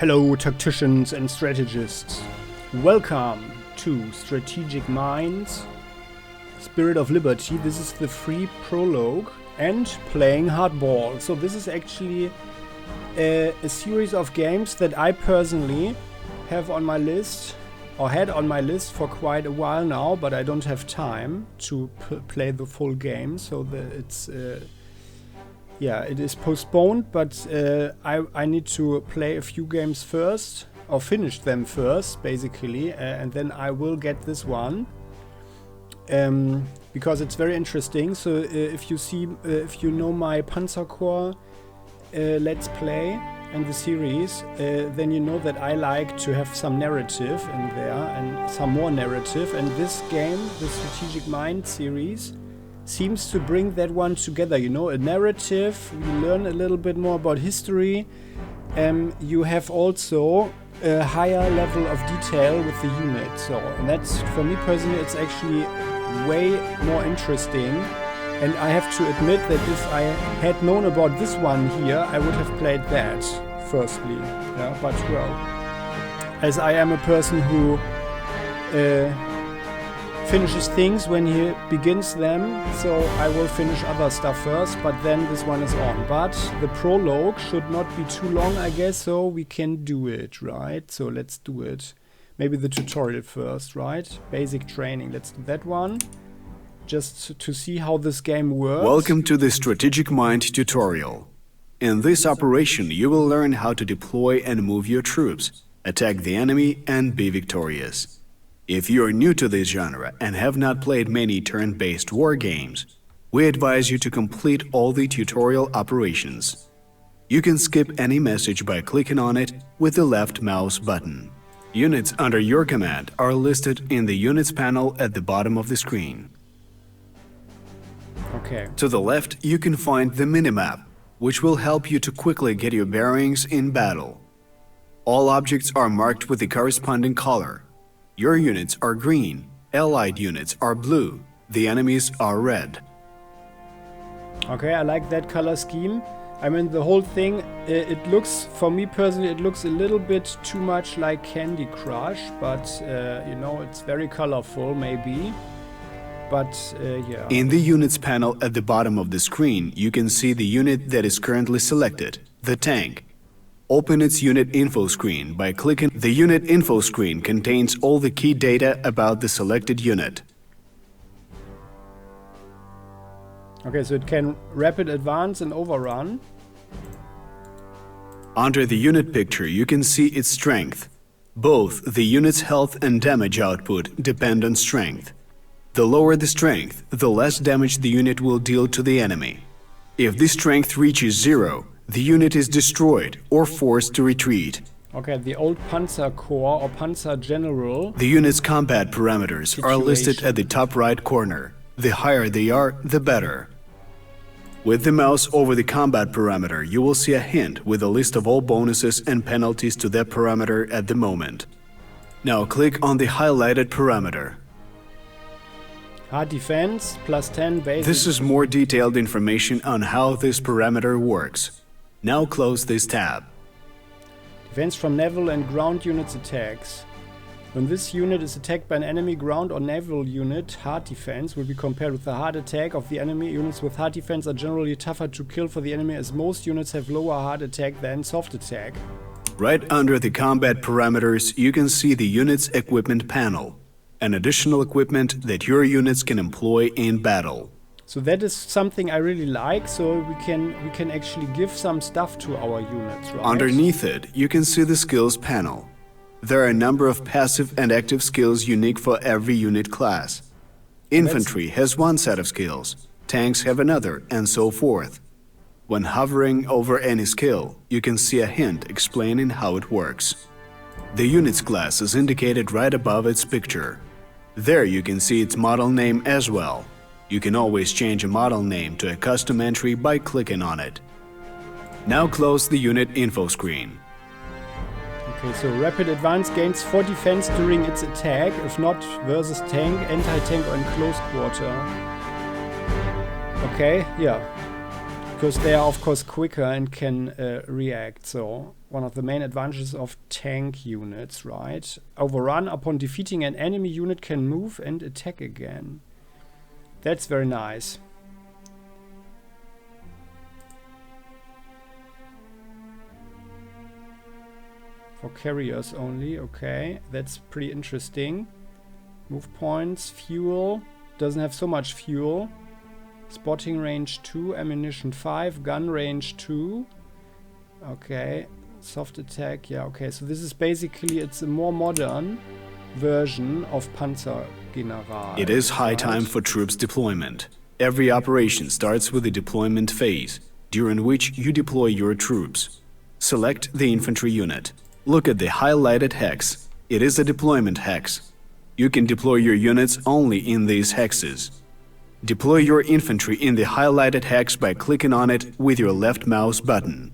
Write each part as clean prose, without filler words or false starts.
Hello, tacticians and strategists. Welcome to Strategic Minds, Spirit of Liberty. This is the free prologue and playing hardball. So this is actually a series of games that I personally have on my list, or had on my list for quite a while now, but I don't have time to play the full game, so it is postponed, but I need to play a few games first, or finish them first, basically, and then I will get this one, because it's very interesting. So if you know my Panzer Corps Let's Play and the series, then you know that I like to have some narrative in there, and some more narrative, and this game, the Strategic Mind series, seems to bring that one together, you know, a narrative, you learn a little bit more about history, you have also a higher level of detail with the unit, so, and that's, for me personally, it's actually way more interesting, and I have to admit that if I had known about this one here, I would have played that, firstly, yeah, but well, as I am a person who finishes things when he begins them, so I will finish other stuff first, but then this one is on. But the prologue should not be too long, I guess, so we can do it, right? So let's do it. Maybe the tutorial first, right? Basic training, let's do that one, just to see how this game works. Welcome to the Strategic Mind tutorial. In this operation, you will learn how to deploy and move your troops, attack the enemy, and be victorious. If you are new to this genre and have not played many turn-based war games, we advise you to complete all the tutorial operations. You can skip any message by clicking on it with the left mouse button. Units under your command are listed in the Units panel at the bottom of the screen. Okay. To the left, you can find the minimap, which will help you to quickly get your bearings in battle. All objects are marked with the corresponding color. Your units are green, allied units are blue, the enemies are red. Okay, I like that color scheme. I mean, the whole thing, it looks, for me personally, it looks a little bit too much like Candy Crush, but, you know, it's very colorful, maybe. But, yeah. In the Units panel at the bottom of the screen, you can see the unit that is currently selected, the tank. Open its Unit Info screen by clicking. The Unit Info screen contains all the key data about the selected unit. Okay, so it can rapid advance and overrun. Under the unit picture, you can see its strength. Both the unit's health and damage output depend on strength. The lower the strength, the less damage the unit will deal to the enemy. If the strength reaches 0, the unit is destroyed or forced to retreat. Okay, the old Panzer Corps or Panzer General. The unit's combat parameters are listed at the top right corner. The higher they are, the better. With the mouse over the combat parameter, you will see a hint with a list of all bonuses and penalties to that parameter at the moment. Now click on the highlighted parameter. Hard defense, +10 basic. This is more detailed information on how this parameter works. Now close this tab. Defense from naval and ground units attacks. When this unit is attacked by an enemy ground or naval unit, hard defense will be compared with the hard attack of the enemy. Units with hard defense are generally tougher to kill for the enemy, as most units have lower hard attack than soft attack. Right under the combat parameters, you can see the unit's equipment panel, an additional equipment that your units can employ in battle. So that is something I really like, so we can actually give some stuff to our units, right? Underneath it, you can see the skills panel. There are a number of passive and active skills unique for every unit class. Infantry has one set of skills, tanks have another, and so forth. When hovering over any skill, you can see a hint explaining how it works. The unit's class is indicated right above its picture. There you can see its model name as well. You can always change a model name to a custom entry by clicking on it. Now close the Unit Info screen. Okay, so rapid advance gains 4 defense during its attack, if not versus tank, anti-tank or in close quarter. Okay, yeah. Because they are, of course, quicker and can react. So, one of the main advantages of tank units, right? Overrun upon defeating an enemy unit can move and attack again. That's very nice. For carriers only, okay. That's pretty interesting. Move points, fuel. Doesn't have so much fuel. Spotting range 2, ammunition 5, gun range 2. Okay, soft attack, yeah, okay. So this is basically, it's a more modern version of Panzer General. It is high time for troops deployment. Every operation starts with the deployment phase, during which you deploy your troops. Select the infantry unit. Look at the highlighted hex. It is a deployment hex. You can deploy your units only in these hexes. Deploy your infantry in the highlighted hex by clicking on it with your left mouse button.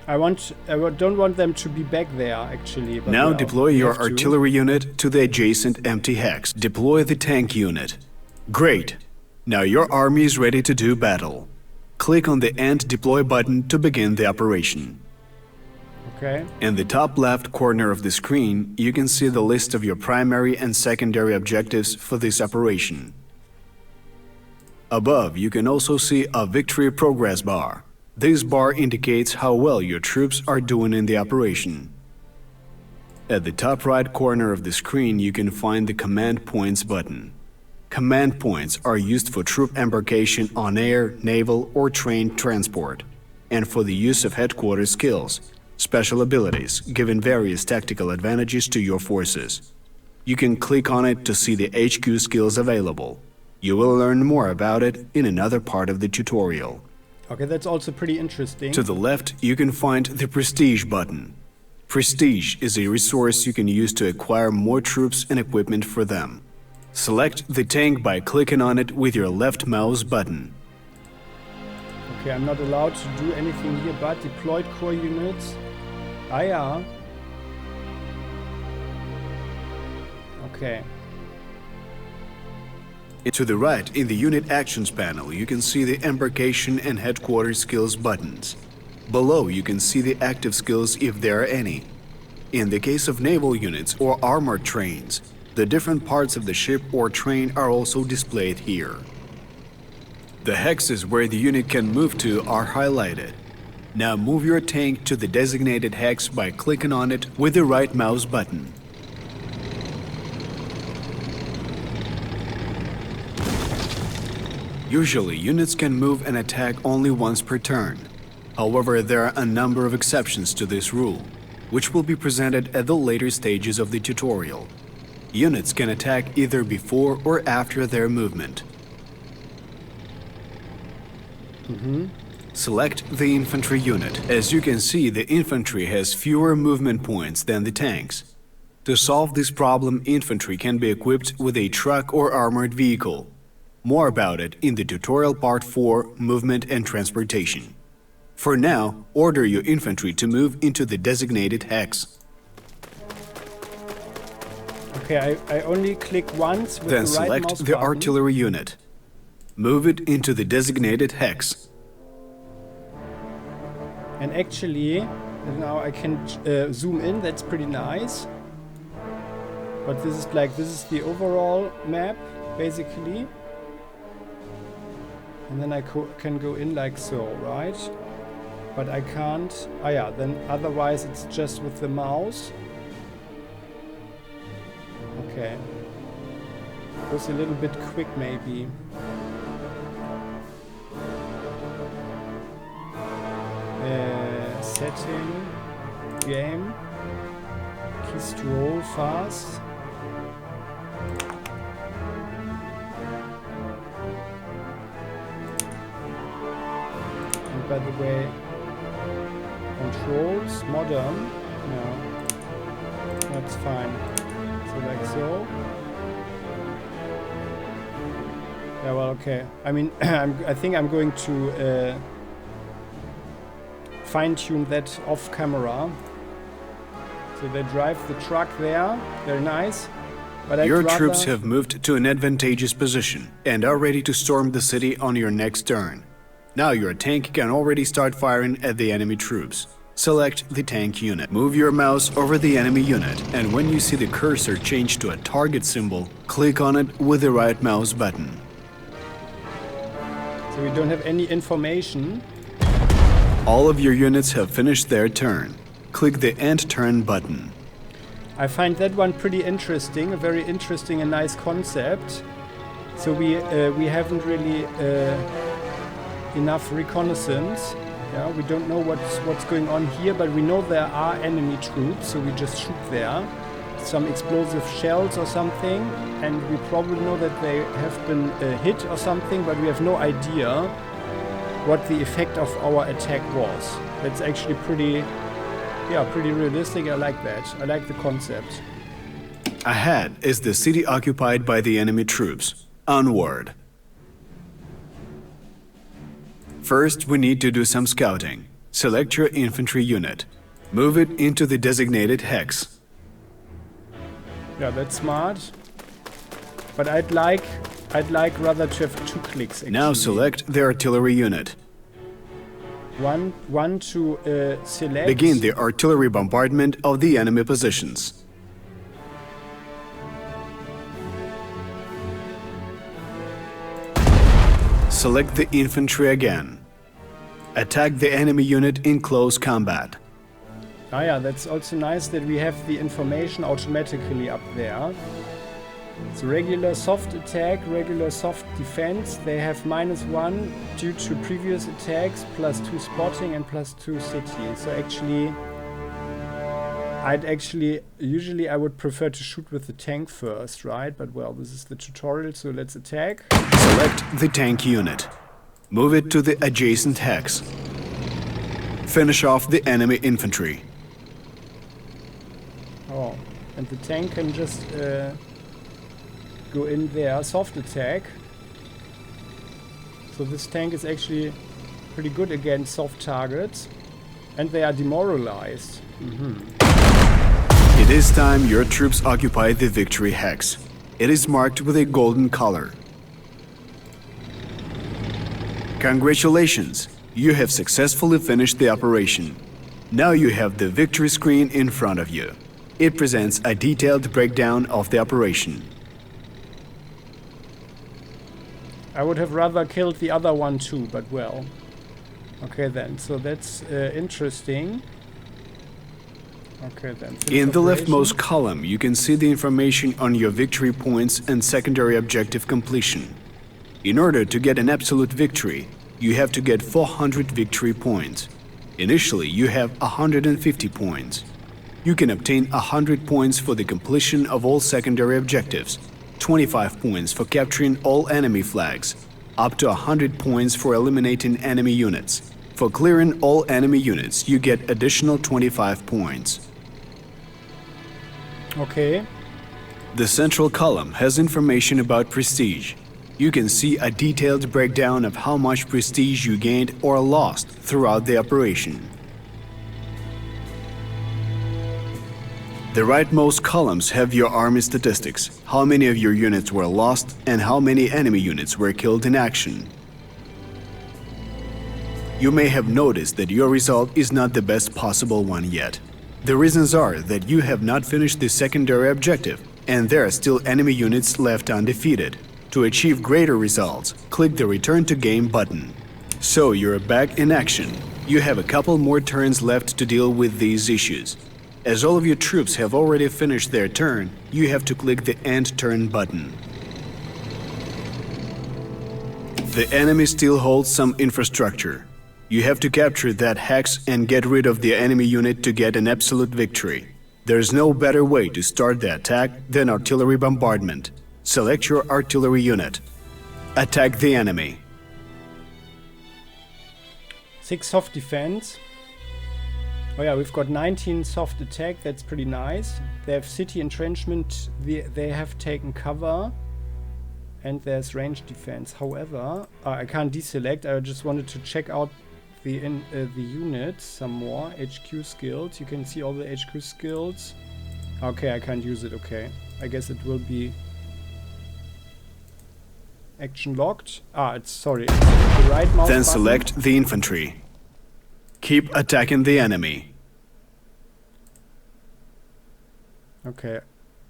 I don't want them to be back there, actually. But now well, deploy your artillery unit to the adjacent empty hex. Deploy the tank unit. Great! Now your army is ready to do battle. Click on the End Deploy button to begin the operation. Okay. In the top left corner of the screen, you can see the list of your primary and secondary objectives for this operation. Above, you can also see a victory progress bar. This bar indicates how well your troops are doing in the operation. At the top right corner of the screen, you can find the Command Points button. Command points are used for troop embarkation on air, naval, or train transport, and for the use of headquarters skills, special abilities, giving various tactical advantages to your forces. You can click on it to see the HQ skills available. You will learn more about it in another part of the tutorial. Okay, that's also pretty interesting. To the left, you can find the Prestige button. Prestige is a resource you can use to acquire more troops and equipment for them. Select the tank by clicking on it with your left mouse button. Okay, I'm not allowed to do anything here but deployed core units. Ah, yeah. Okay. To the right, in the Unit Actions panel, you can see the Embarkation and Headquarters skills buttons. Below, you can see the active skills if there are any. In the case of naval units or armored trains, the different parts of the ship or train are also displayed here. The hexes where the unit can move to are highlighted. Now move your tank to the designated hex by clicking on it with the right mouse button. Usually, units can move and attack only once per turn. However, there are a number of exceptions to this rule, which will be presented at the later stages of the tutorial. Units can attack either before or after their movement. Select the infantry unit. As you can see, the infantry has fewer movement points than the tanks. To solve this problem, infantry can be equipped with a truck or armored vehicle. More about it in the tutorial part 4, Movement and Transportation. For now, order your infantry to move into the designated hex. Okay, I only click once with Then the right mouse select the button. artillery unit. Move it into the designated hex. And actually, now I can zoom in, that's pretty nice. But this is the overall map, basically. And then I can go in like so, right? But I can't... Ah yeah, then otherwise it's just with the mouse. Okay. Goes a little bit quick, maybe. Setting, game, keys to roll fast. And by the way, controls, modern, no, that's fine. So like so. Yeah, well, okay. I mean, I think I'm going to fine-tune that off camera. So they drive the truck there, very nice. But Your troops have moved to an advantageous position and are ready to storm the city on your next turn. Now your tank can already start firing at the enemy troops. Select the tank unit. Move your mouse over the enemy unit, and when you see the cursor change to a target symbol, click on it with the right mouse button. So we don't have any information. All of your units have finished their turn. Click the End Turn button. I find that one pretty interesting, a very interesting and nice concept. So we haven't really enough reconnaissance. Yeah, we don't know what's going on here, but we know there are enemy troops, so we just shoot there. Some explosive shells or something, and we probably know that they have been hit or something, but we have no idea what the effect of our attack was. That's actually pretty realistic. I like that. I like the concept. Ahead is the city occupied by the enemy troops. Onward. First, we need to do some scouting. Select your infantry unit. Move it into the designated hex. Yeah, that's smart. But I'd like rather to have 2 clicks actually. Now select the artillery unit. One to select. Begin the artillery bombardment of the enemy positions. Select the infantry again. Attack the enemy unit in close combat. Ah yeah, that's also nice that we have the information automatically up there. It's regular soft attack, regular soft defense. They have -1 due to previous attacks, +2 spotting and +2 city. So actually, usually I would prefer to shoot with the tank first, right? But well, this is the tutorial, so let's attack. Select the tank unit. Move it to the adjacent hex. Finish off the enemy infantry. Oh, and the tank can just go in there, soft attack. So this tank is actually pretty good against soft targets. And they are demoralized. It is time your troops occupy the victory hex. It is marked with a golden color. Congratulations! You have successfully finished the operation. Now you have the victory screen in front of you. It presents a detailed breakdown of the operation. I would have rather killed the other one too, but well. Okay then, so that's interesting. Okay then. In the leftmost column, you can see the information on your victory points and secondary objective completion. In order to get an absolute victory, you have to get 400 victory points. Initially, you have 150 points. You can obtain 100 points for the completion of all secondary objectives, 25 points for capturing all enemy flags, up to 100 points for eliminating enemy units. For clearing all enemy units, you get additional 25 points. Okay. The central column has information about prestige. You can see a detailed breakdown of how much prestige you gained or lost throughout the operation. The rightmost columns have your army statistics, how many of your units were lost and how many enemy units were killed in action. You may have noticed that your result is not the best possible one yet. The reasons are that you have not finished the secondary objective and there are still enemy units left undefeated. To achieve greater results, click the Return to Game button. So you're back in action. You have a couple more turns left to deal with these issues. As all of your troops have already finished their turn, you have to click the End Turn button. The enemy still holds some infrastructure. You have to capture that hex and get rid of the enemy unit to get an absolute victory. There's no better way to start the attack than artillery bombardment. Select your artillery unit. Attack the enemy. 6 soft defense. Oh yeah, we've got 19 soft attack, that's pretty nice. They have city entrenchment, they have taken cover. And there's range defense. However, I can't deselect, I just wanted to check out the units some more. HQ skills, you can see all the HQ skills. Okay, I can't use it, okay. I guess it will be Action locked. It's sorry, it's the right mouse Then button. select the infantry. Keep attacking the enemy. Okay,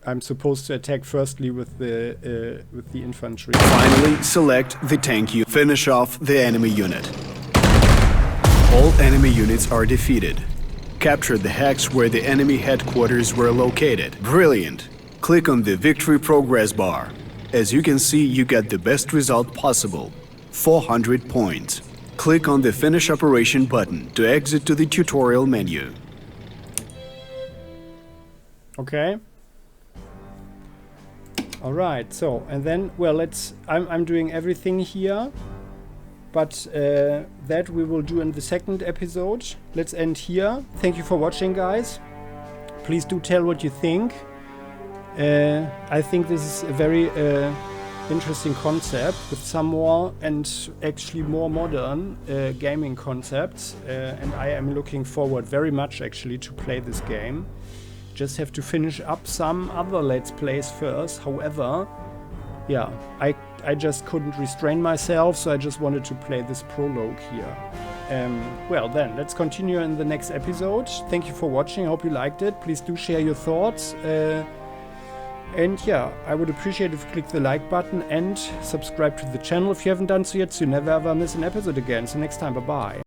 I'm supposed to attack firstly with the infantry. Finally, select the tank unit. Finish off the enemy unit. All enemy units are defeated. Capture the hex where the enemy headquarters were located. Brilliant! Click on the victory progress bar. As you can see, you get the best result possible, 400 points. Click on the Finish Operation button to exit to the tutorial menu. Okay. All right. So, and then, well, I'm doing everything here, but that we will do in the second episode. Let's end here. Thank you for watching, guys. Please do tell what you think. I think this is a very interesting concept with some more and actually more modern gaming concepts, and I am looking forward very much actually to play this game. Just have to finish up some other Let's Plays first. However, yeah, I just couldn't restrain myself, so I just wanted to play this prologue here. Well then, let's continue in the next episode. Thank you for watching, I hope you liked it. Please do share your thoughts. And yeah, I would appreciate if you click the like button and subscribe to the channel if you haven't done so yet, so you never ever miss an episode again. So next time, bye bye.